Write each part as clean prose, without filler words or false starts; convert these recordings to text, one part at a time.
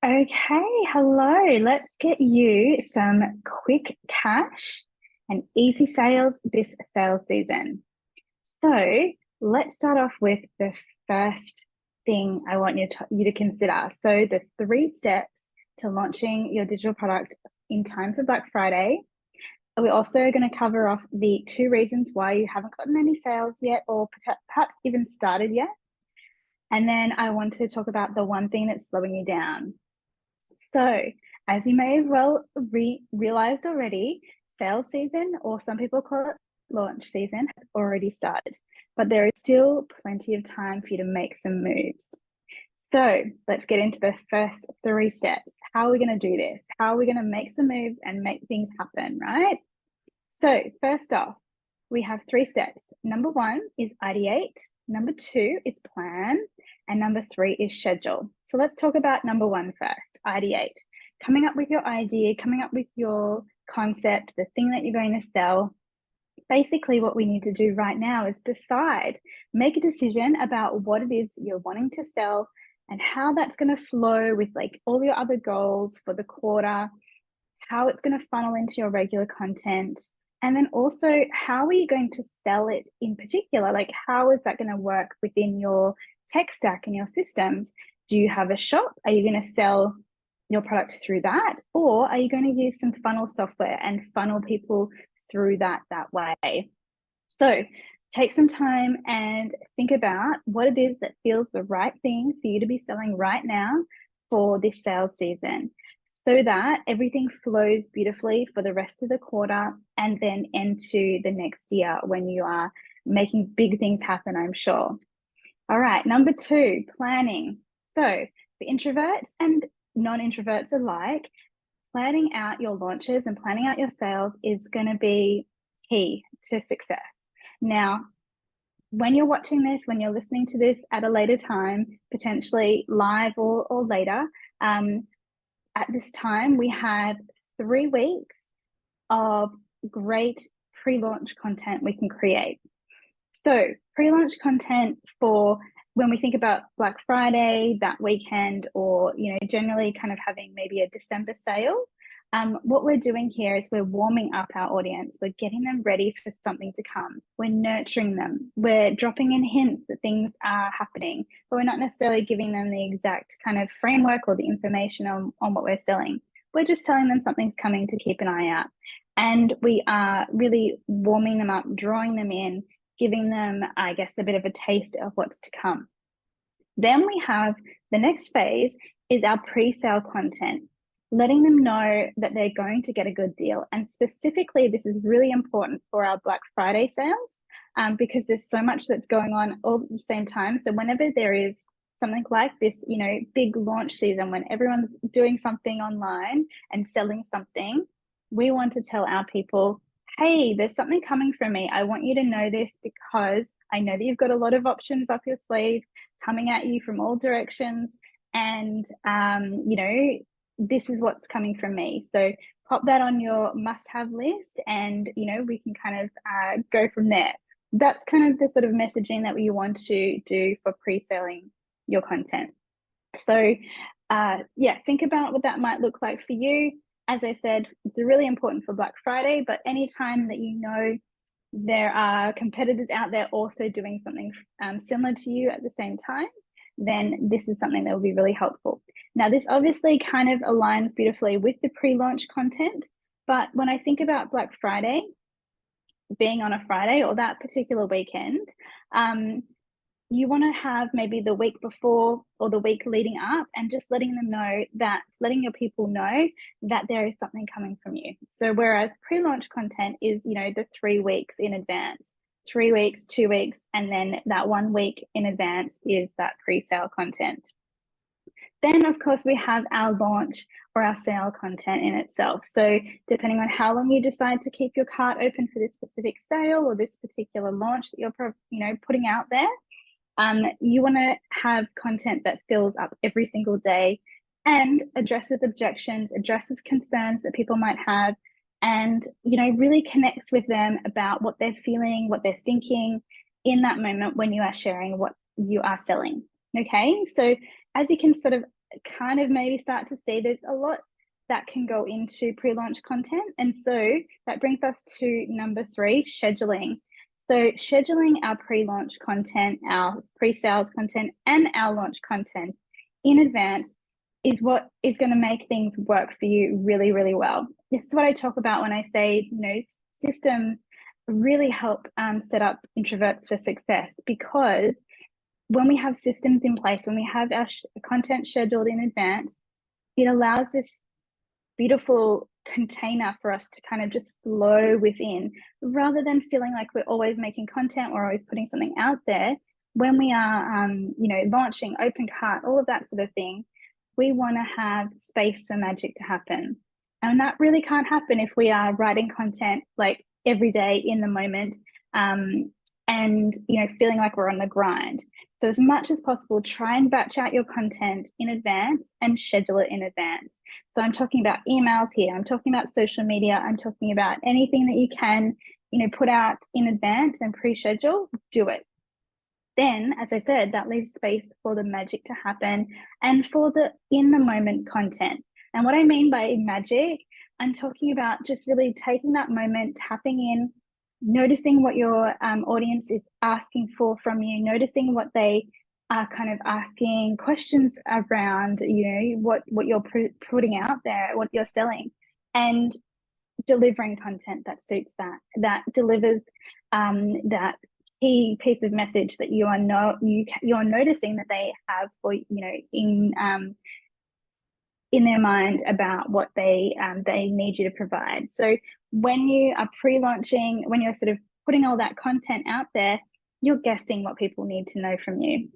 Okay, hello. Let's get you some quick cash and easy sales this sales season. So let's start off with the first thing I want you to consider. So the three steps to launching your digital product in time for Black Friday. We're also going to cover off the two reasons why you haven't gotten any sales yet, or perhaps even started yet. And then I want to talk about the one thing that's slowing you down. So, as you may have well realized already, sales season, or some people call it launch season, has already started, but there is still plenty of time for you to make some moves. So, let's get into the first three steps. How are we going to do this? How are we going to make some moves and make things happen, right? So, first off, we have three steps. Number one is ideate, number two is plan, and number three is schedule. So let's talk about number one first, ideate. Coming up with your idea, coming up with your concept, the thing that you're going to sell. Basically, what we need to do right now is decide, make a decision about what it is you're wanting to sell and how that's going to flow with like all your other goals for the quarter, how it's going to funnel into your regular content, and then also how are you going to sell it in particular? Like, how is that going to work within your tech stack and your systems? Do you have a shop? Are you going to sell your product through that? Or are you going to use some funnel software and funnel people through that way? So take some time and think about what it is that feels the right thing for you to be selling right now for this sales season, so that everything flows beautifully for the rest of the quarter and then into the next year when you are making big things happen, I'm sure. All right, number two, planning. So for introverts and non-introverts alike, planning out your launches and planning out your sales is going to be key to success. Now, when you're watching this, when you're listening to this at a later time, potentially live or later, at this time, we have 3 weeks of great pre-launch content we can create. So pre-launch content for when we think about Black Friday, that weekend, or generally kind of having maybe a December sale. What we're doing here is we're warming up our audience. We're getting them ready for something to come. We're nurturing them. We're dropping in hints that things are happening, but we're not necessarily giving them the exact kind of framework or the information on what we're selling. We're just telling them something's coming to keep an eye out. And we are really warming them up, drawing them in, giving them, I guess, a bit of a taste of what's to come. Then we have the next phase is our pre-sale content, letting them know that they're going to get a good deal. And specifically, this is really important for our Black Friday sales because there's so much that's going on all at the same time. So whenever there is something like this, big launch season, when everyone's doing something online and selling something, we want to tell our people, hey, there's something coming from me. I want you to know this because I know that you've got a lot of options up your sleeve coming at you from all directions. And, this is what's coming from me. So pop that on your must-have list and, we can kind of go from there. That's kind of the sort of messaging that we want to do for pre-selling your content. So, think about what that might look like for you. As I said, it's really important for Black Friday, but anytime that there are competitors out there also doing something similar to you at the same time, then this is something that will be really helpful. Now, this obviously kind of aligns beautifully with the pre-launch content, but when I think about Black Friday being on a Friday or that particular weekend, you want to have maybe the week before or the week leading up and just letting your people know that there is something coming from you. So whereas pre-launch content is, the 3 weeks in advance, 3 weeks, 2 weeks, and then that 1 week in advance is that pre-sale content. Then, of course, we have our launch or our sale content in itself. So depending on how long you decide to keep your cart open for this specific sale or this particular launch that you're putting out there, you want to have content that fills up every single day and addresses objections, addresses concerns that people might have, and really connects with them about what they're feeling, what they're thinking in that moment when you are sharing what you are selling. Okay, so as you can sort of kind of maybe start to see there's a lot that can go into pre-launch content. And so that brings us to number 3, scheduling. So scheduling our pre-launch content, our pre-sales content, and our launch content in advance is what is going to make things work for you really, really well. This is what I talk about when I say, systems really help set up introverts for success, because when we have systems in place, when we have our content scheduled in advance, it allows this beautiful container for us to kind of just flow within, rather than feeling like we're always making content, we're always putting something out there. When we are, launching, open cart, all of that sort of thing, we want to have space for magic to happen. And that really can't happen if we are writing content like every day in the moment, and feeling like we're on the grind. So as much as possible, try and batch out your content in advance and schedule it in advance. So I'm talking about emails here, I'm talking about social media, I'm talking about anything that you can, put out in advance and pre-schedule, do it. Then, as I said, that leaves space for the magic to happen and for the in the moment content. And what I mean by magic, I'm talking about just really taking that moment, tapping in, noticing what your audience is asking for from you, noticing what they are kind of asking questions around, what you're putting out there, what you're selling, and delivering content that suits that delivers that key piece of message that you're noticing that they have, for in their mind about what they need you to provide. So when you are pre-launching, when you're sort of putting all that content out there, you're guessing what people need to know from you.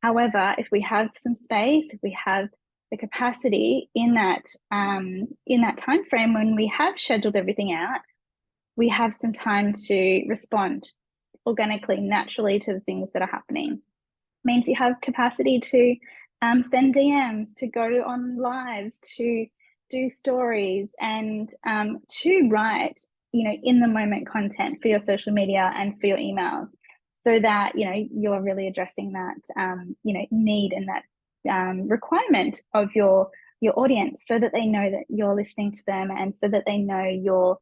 However, if we have some space, if we have the capacity in that time frame, when we have scheduled everything out, we have some time to respond organically, naturally to the things that are happening. It means you have capacity to send DMs, to go on lives, to do stories, and to write, in the moment content for your social media and for your emails, so that you're really addressing that need and that requirement of your audience, so that they know that you're listening to them, and so that they know you're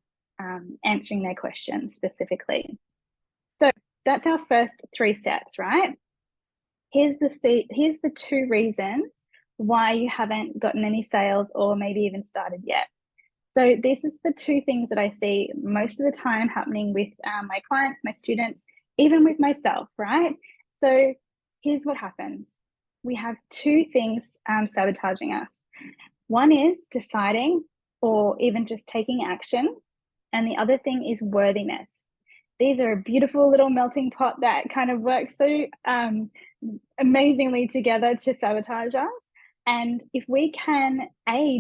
answering their questions specifically. So that's our first 3 steps, right? Here's the 2 reasons why you haven't gotten any sales or maybe even started yet. So this is the 2 things that I see most of the time happening with my clients, my students, even with myself, right? So here's what happens. We have 2 things sabotaging us. One is deciding or even just taking action, and the other thing is worthiness. These are a beautiful little melting pot that kind of works so amazingly together to sabotage us. And if we can,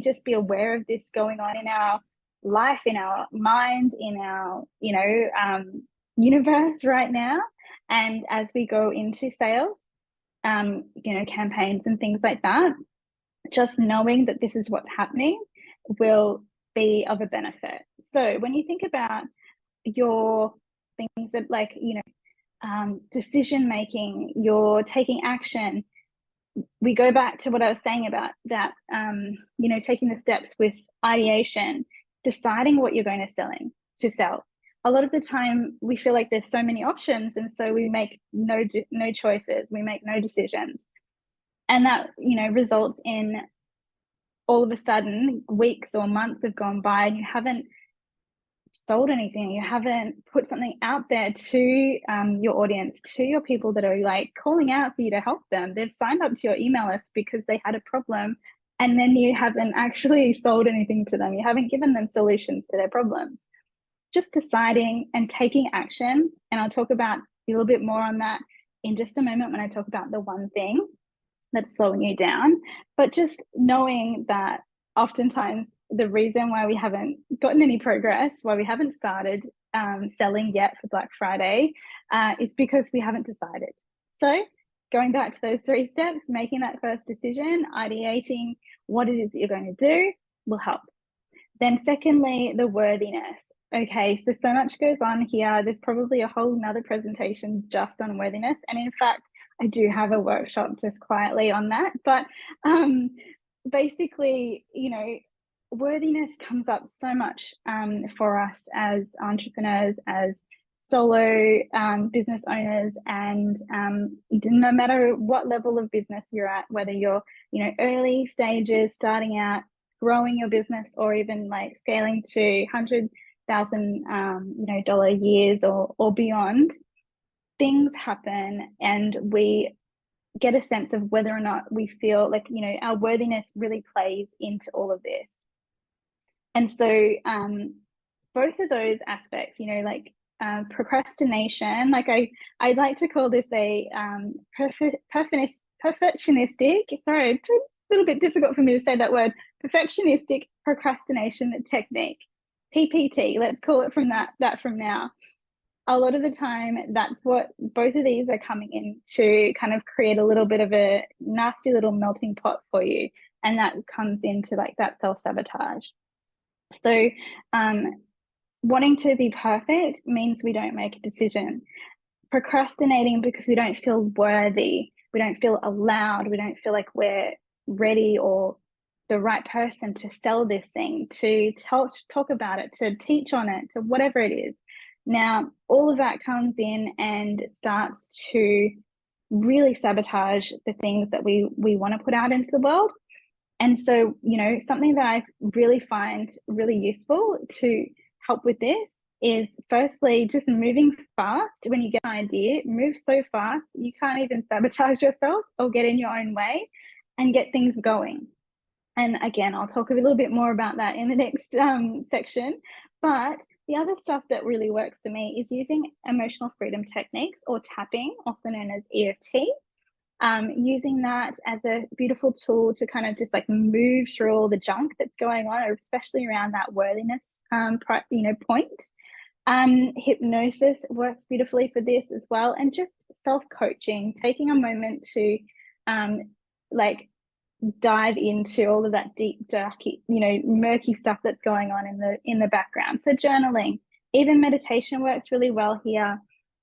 just be aware of this going on in our life, in our mind, in our, universe right now, and as we go into sales, campaigns and things like that, just knowing that this is what's happening will be of a benefit. So when you think about your things that, like, decision making, you're taking action, we go back to what I was saying about that, taking the steps with ideation, deciding what you're going to sell. A lot of the time we feel like there's so many options, and so we make no choices, we make no decisions, and that results in, all of a sudden, weeks or months have gone by and you haven't sold anything, you haven't put something out there to your audience, to your people that are like calling out for you to help them. They've signed up to your email list because they had a problem, and then you haven't actually sold anything to them. You haven't given them solutions to their problems. Just deciding and taking action, and I'll talk about a little bit more on that in just a moment when I talk about the one thing that's slowing you down. But just knowing that oftentimes the reason why we haven't gotten any progress, why we haven't started selling yet for Black Friday, is because we haven't decided. So going back to those 3 steps, making that first decision, ideating what it is that you're going to do will help. Then secondly, the worthiness. Okay, so much goes on here. There's probably a whole nother presentation just on worthiness. And in fact, I do have a workshop just quietly on that. But basically, you know, worthiness comes up so much for us as entrepreneurs, as solo business owners, and no matter what level of business you're at, whether you're, you know, early stages, starting out, growing your business, or even like scaling to $100,000 you know, dollar years or beyond, things happen, and we get a sense of whether or not we feel like, you know, our worthiness really plays into all of this. And so both of those aspects, you know, like procrastination, like I like to call this a perfectionistic, sorry, it's a little bit difficult for me to say that word, perfectionistic procrastination technique, PPT, let's call it from that from now. A lot of the time, that's what both of these are coming in to kind of create a little bit of a nasty little melting pot for you. And that comes into like that self-sabotage. So wanting to be perfect means we don't make a decision. Procrastinating because we don't feel worthy, we don't feel allowed, we don't feel like we're ready or the right person to sell this thing, to talk about it, to teach on it, to whatever it is. Now, all of that comes in and starts to really sabotage the things that we want to put out into the world. And so, you know, something that I really find really useful to help with this is firstly just moving fast. When you get an idea, move so fast you can't even sabotage yourself or get in your own way, and get things going. And again, I'll talk a little bit more about that in the next section. But the other stuff that really works for me is using emotional freedom techniques, or tapping, also known as EFT. Using that as a beautiful tool to kind of just like move through all the junk that's going on, especially around that worthiness, you know, point. Hypnosis works beautifully for this as well, and just self-coaching, taking a moment to like dive into all of that deep, darky, you know, murky stuff that's going on in the background. So journaling, even meditation works really well here,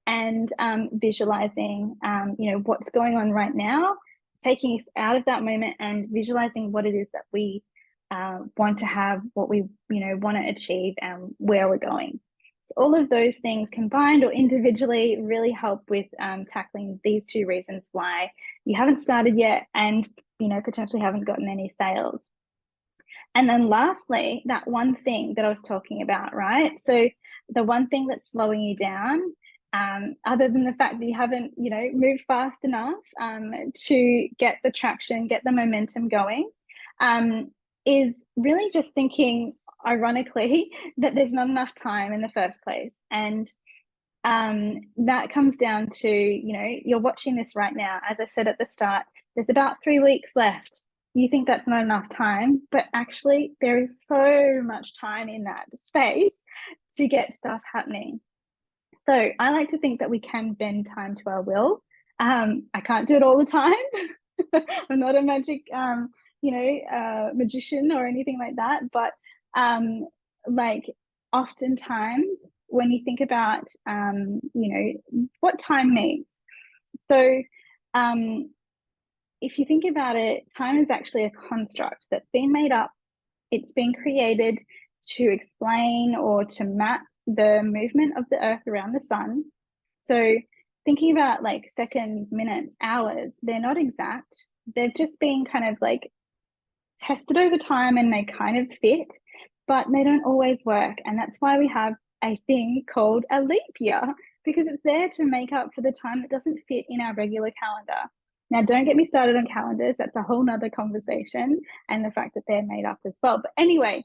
and visualizing, you know, what's going on right now, taking us out of that moment and visualizing what it is that we want to have, what we, you know, want to achieve, and where we're going. So all of those things combined or individually really help with tackling these two reasons why you haven't started yet, and, you know, potentially haven't gotten any sales. And then lastly, that one thing that I was talking about, right? So the one thing that's slowing you down, other than the fact that you haven't, you know, moved fast enough to get the traction, get the momentum going, is really just thinking, ironically, that there's not enough time in the first place. And that comes down to, you know, you're watching this right now. As I said at the start, there's about 3 weeks left. You think that's not enough time, but actually there is so much time in that space to get stuff happening. So I like to think that we can bend time to our will. I can't do it all the time. I'm not a magic, you know, magician or anything like that. But like oftentimes when you think about, you know, what time means. So if you think about it, time is actually a construct that's been made up. It's been created to explain or to map the movement of the earth around the sun. So thinking about like seconds, minutes, hours, they're not exact. They've just been kind of like tested over time, and they kind of fit, but they don't always work. And that's why we have a thing called a leap year, because it's there to make up for the time that doesn't fit in our regular calendar. Now, don't get me started on calendars. That's a whole nother conversation, and the fact that they're made up as well. But anyway,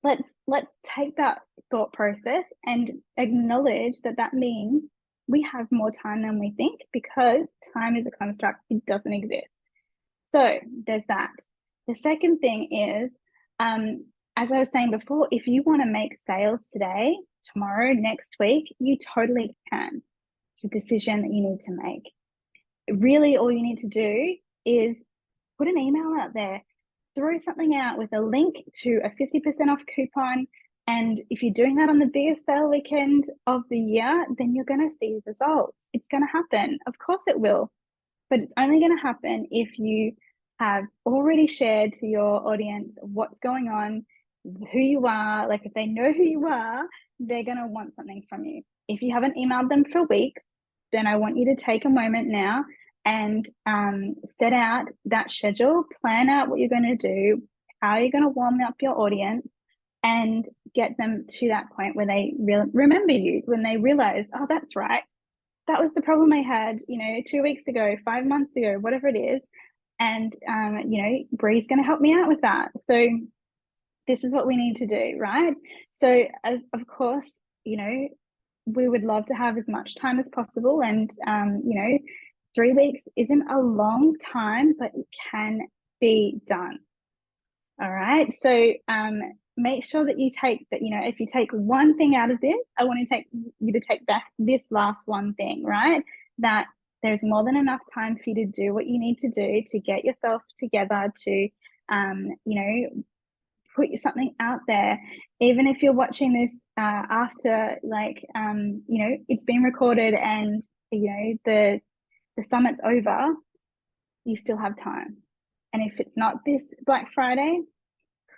let's take that thought process and acknowledge that that means we have more time than we think, because time is a construct. It doesn't exist. So there's that. The second thing is, as I was saying before, if you want to make sales today, tomorrow, next week, you totally can. It's a decision that you need to make. Really, all you need to do is put an email out there, throw something out with a link to a 50% off coupon. And if you're doing that on the biggest sale weekend of the year, then you're going to see results. It's going to happen. Of course it will. But it's only going to happen if you have already shared to your audience what's going on, who you are. Like if they know who you are, they're going to want something from you. If you haven't emailed them for weeks, then I want you to take a moment now and set out that schedule, plan out what you're going to do, how you're going to warm up your audience, and get them to that point where they remember you, when they realize, oh, that's right, that was the problem I had, 2 weeks ago, 5 months ago, whatever it is. And, Bree's going to help me out with that. So this is what we need to do, right? So, of course, we would love to have as much time as possible. And, 3 weeks isn't a long time, but it can be done. All right. So, make sure that you take that, if you take one thing out of this, I want to take you to take back this last one thing, right? That there's more than enough time for you to do what you need to do to get yourself together, to, put something out there. Even if you're watching this after, it's been recorded and, the summit's over, you still have time. And if it's not this Black Friday,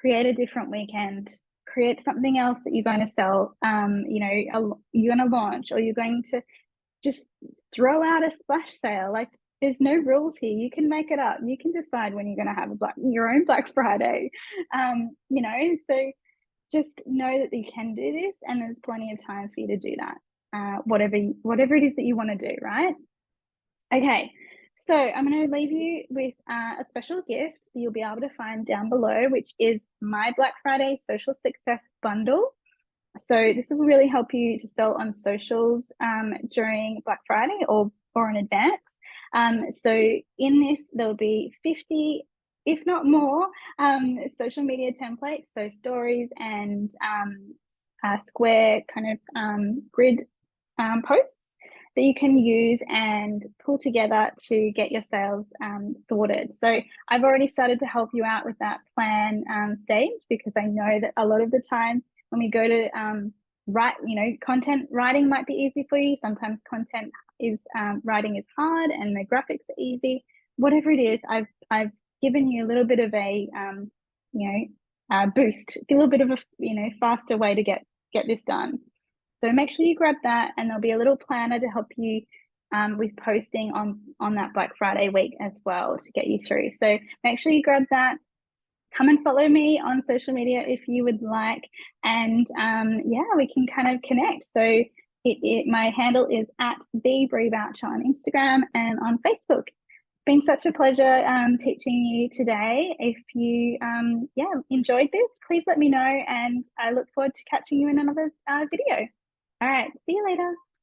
create a different weekend, create something else that you're going to sell. You're going to launch, or you're going to just throw out a flash sale. Like there's no rules here. You can make it up. You can decide when you're going to have your own Black Friday. So just know that you can do this, and there's plenty of time for you to do that. Whatever it is that you want to do, right? Okay. So I'm going to leave you with a special gift that you'll be able to find down below, which is my Black Friday Social Success Bundle. So this will really help you to sell on socials during Black Friday or in advance. So in this, there'll be 50, if not more, social media templates, so stories and square kind of grid posts that you can use and pull together to get your sales sorted. So I've already started to help you out with that plan stage, because I know that a lot of the time when we go to write, content writing might be easy for you. Sometimes content is writing is hard and the graphics are easy. Whatever it is, I've given you a little bit of a boost, a little bit of a faster way to get this done. So make sure you grab that, and there'll be a little planner to help you with posting on that Black Friday week as well to get you through. So make sure you grab that. Come and follow me on social media if you would like, and we can kind of connect. So my handle is @TheBreeVoucher on Instagram and on Facebook. It's been such a pleasure teaching you today. If you enjoyed this, please let me know, and I look forward to catching you in another video. All right, see you later.